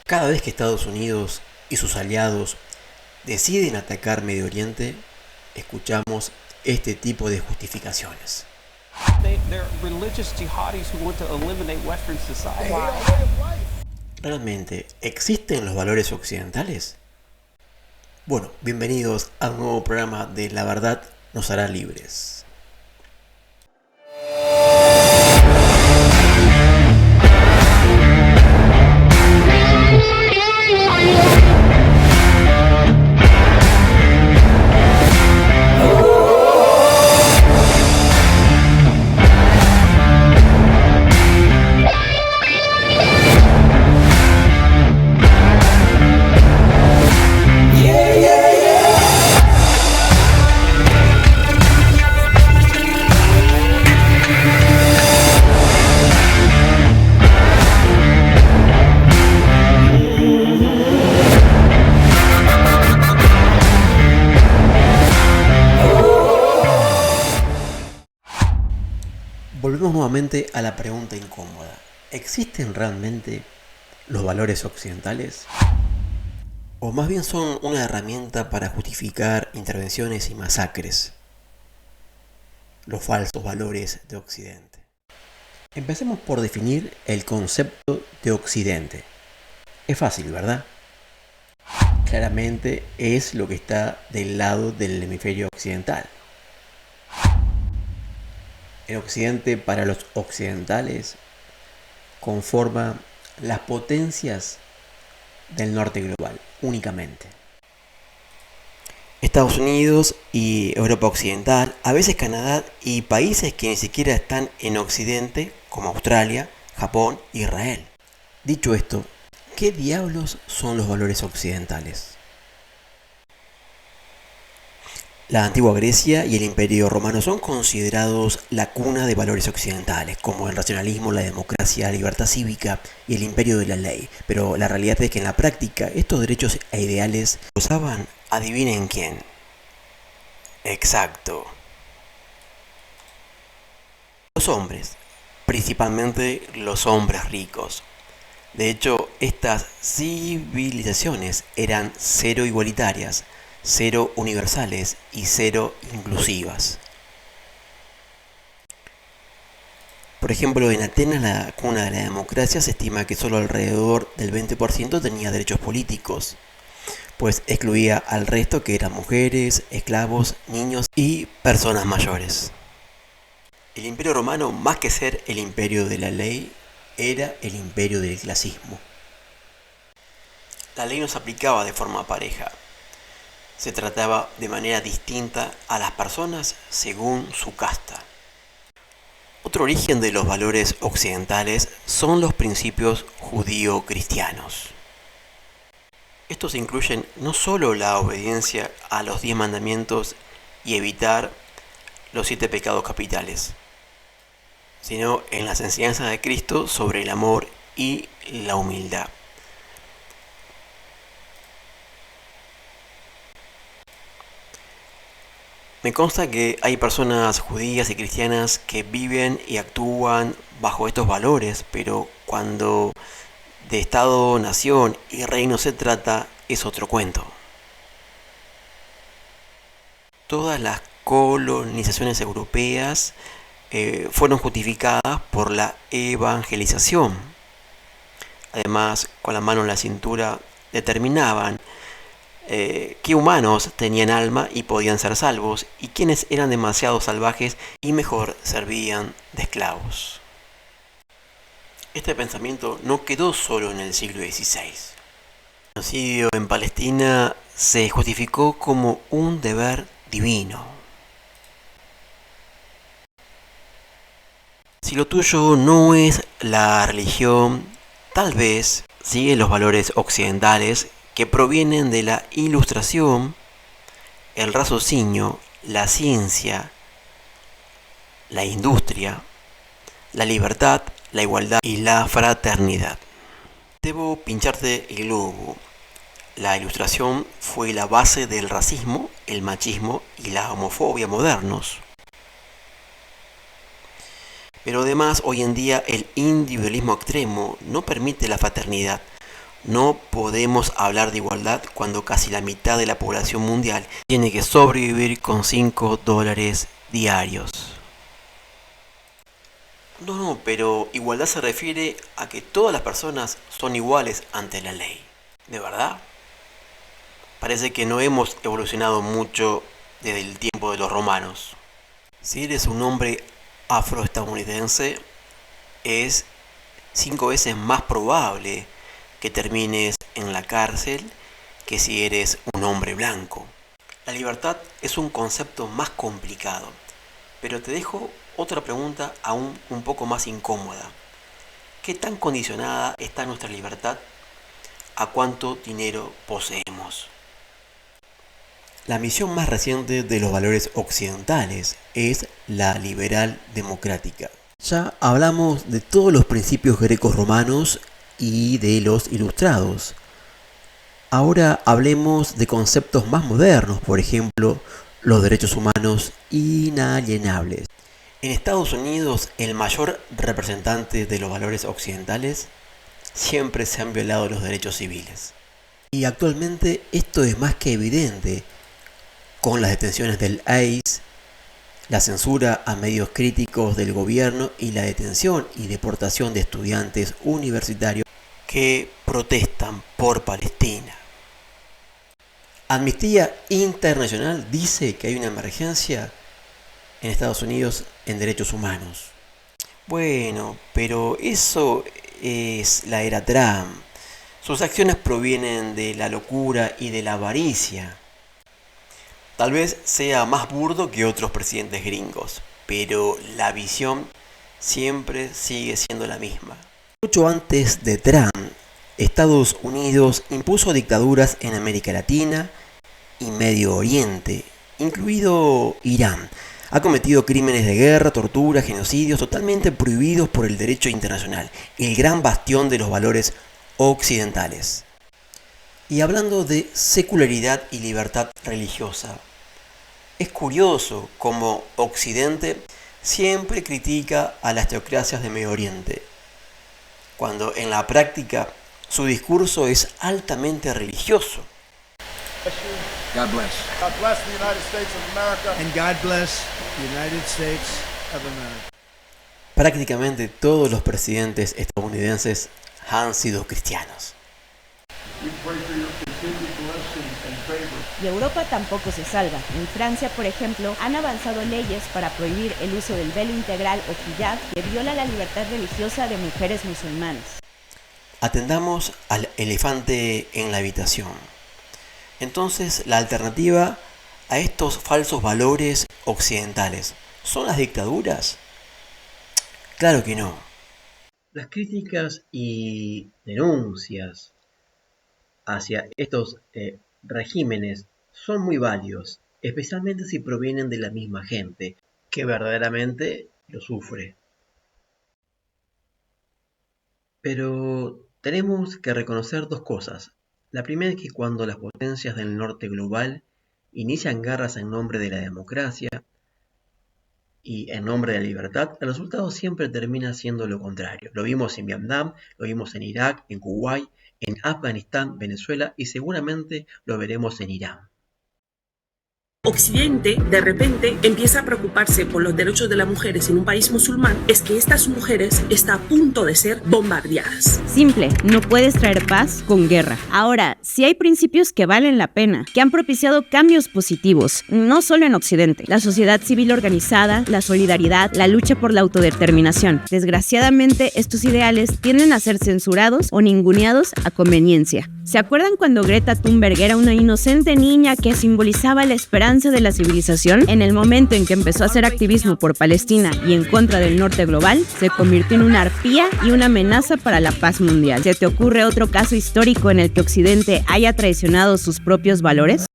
Cada vez que Estados Unidos y sus aliados deciden atacar Medio Oriente, escuchamos este tipo de justificaciones. They're religious jihadis who want to eliminate Western society. ¿Realmente existen los valores occidentales? Bueno, bienvenidos a un nuevo programa de La Verdad nos hará libres. Volvemos nuevamente a la pregunta incómoda. ¿Existen realmente los valores occidentales? ¿O más bien son una herramienta para justificar intervenciones y masacres? Los falsos valores de Occidente. Empecemos por definir el concepto de Occidente. Es fácil, ¿verdad? Claramente es lo que está del lado del hemisferio occidental. El Occidente para los occidentales conforma las potencias del norte global únicamente. Estados Unidos y Europa Occidental, a veces Canadá y países que ni siquiera están en Occidente, como Australia, Japón, Israel. Dicho esto, ¿qué diablos son los valores occidentales? La antigua Grecia y el Imperio Romano son considerados la cuna de valores occidentales, como el racionalismo, la democracia, la libertad cívica y el imperio de la ley. Pero la realidad es que en la práctica estos derechos e ideales los usaban, adivinen quién. Exacto. Los hombres, principalmente los hombres ricos. De hecho, estas civilizaciones eran cero igualitarias, cero universales y cero inclusivas. Por ejemplo, en Atenas, la cuna de la democracia, se estima que solo alrededor del 20% tenía derechos políticos, pues excluía al resto, que eran mujeres, esclavos, niños y personas mayores. El Imperio Romano, más que ser el imperio de la ley, era el imperio del clasismo. La ley no se aplicaba de forma pareja. Se trataba de manera distinta a las personas según su casta. Otro origen de los valores occidentales son los principios judío-cristianos. Estos incluyen no solo la obediencia a los 10 mandamientos y evitar los 7 pecados capitales, sino en las enseñanzas de Cristo sobre el amor y la humildad. Me consta que hay personas judías y cristianas que viven y actúan bajo estos valores, pero cuando de Estado, nación y reino se trata, es otro cuento. Todas las colonizaciones europeas fueron justificadas por la evangelización. Además, con la mano en la cintura determinaban qué humanos tenían alma y podían ser salvos, y quienes eran demasiado salvajes y mejor servían de esclavos. Este pensamiento no quedó solo en el siglo XVI. El genocidio en Palestina se justificó como un deber divino. Si lo tuyo no es la religión, tal vez sigue los valores occidentales que provienen de la ilustración, el raciocinio, la ciencia, la industria, la libertad, la igualdad y la fraternidad. Debo pincharte el globo. La ilustración fue la base del racismo, el machismo y la homofobia modernos. Pero además, hoy en día el individualismo extremo no permite la fraternidad, No podemos hablar de igualdad cuando casi la mitad de la población mundial tiene que sobrevivir con $5 diarios. No, pero igualdad se refiere a que todas las personas son iguales ante la ley. ¿De verdad? Parece que no hemos evolucionado mucho desde el tiempo de los romanos. Si eres un hombre afroestadounidense, es 5 veces más probable que termines en la cárcel que si eres un hombre blanco. La libertad es un concepto más complicado, pero te dejo otra pregunta aún un poco más incómoda. ¿Qué tan condicionada está nuestra libertad a cuánto dinero poseemos? La misión más reciente de los valores occidentales es la liberal democrática. Ya hablamos de todos los principios greco-romanos y de los ilustrados. Ahora hablemos de conceptos más modernos, por ejemplo, los derechos humanos inalienables. En Estados Unidos, el mayor representante de los valores occidentales, siempre se han violado los derechos civiles. Y actualmente esto es más que evidente con las detenciones del ICE, la censura a medios críticos del gobierno y la detención y deportación de estudiantes universitarios que protestan por Palestina. Amnistía Internacional dice que hay una emergencia en Estados Unidos en derechos humanos. Bueno, pero eso es la era Trump. Sus acciones provienen de la locura y de la avaricia. Tal vez sea más burdo que otros presidentes gringos, pero la visión siempre sigue siendo la misma. Mucho antes de Trump, Estados Unidos impuso dictaduras en América Latina y Medio Oriente, incluido Irán. Ha cometido crímenes de guerra, tortura, genocidios totalmente prohibidos por el derecho internacional, el gran bastión de los valores occidentales. Y hablando de secularidad y libertad religiosa, es curioso cómo Occidente siempre critica a las teocracias de Medio Oriente, cuando en la práctica su discurso es altamente religioso. God bless. God bless the United States of America. And God bless the United States of America. Prácticamente todos los presidentes estadounidenses han sido cristianos. We pray for your continued blessing and favor. Y Europa tampoco se salva. En Francia, por ejemplo, han avanzado leyes para prohibir el uso del velo integral o hijab, que viola la libertad religiosa de mujeres musulmanas. Atendamos al elefante en la habitación. Entonces, la alternativa a estos falsos valores occidentales, ¿son las dictaduras? Claro que no. Las críticas y denuncias hacia estos regímenes son muy válidos, especialmente si provienen de la misma gente que verdaderamente lo sufre. Pero tenemos que reconocer dos cosas. La primera es que cuando las potencias del norte global inician guerras en nombre de la democracia y en nombre de la libertad, el resultado siempre termina siendo lo contrario. Lo vimos en Vietnam, lo vimos en Irak, en Kuwait, en Afganistán, Venezuela y seguramente lo veremos en Irán. Occidente de repente empieza a preocuparse por los derechos de las mujeres en un país musulmán, es que estas mujeres están a punto de ser bombardeadas. Simple, no puedes traer paz con guerra. Ahora, sí hay principios que valen la pena, que han propiciado cambios positivos, no solo en Occidente. La sociedad civil organizada, la solidaridad, la lucha por la autodeterminación. Desgraciadamente, estos ideales tienden a ser censurados o ninguneados a conveniencia. ¿Se acuerdan cuando Greta Thunberg era una inocente niña que simbolizaba la esperanza de la civilización? En el momento en que empezó a hacer activismo por Palestina y en contra del norte global, se convirtió en una arpía y una amenaza para la paz mundial. ¿Se te ocurre otro caso histórico en el que Occidente haya traicionado sus propios valores?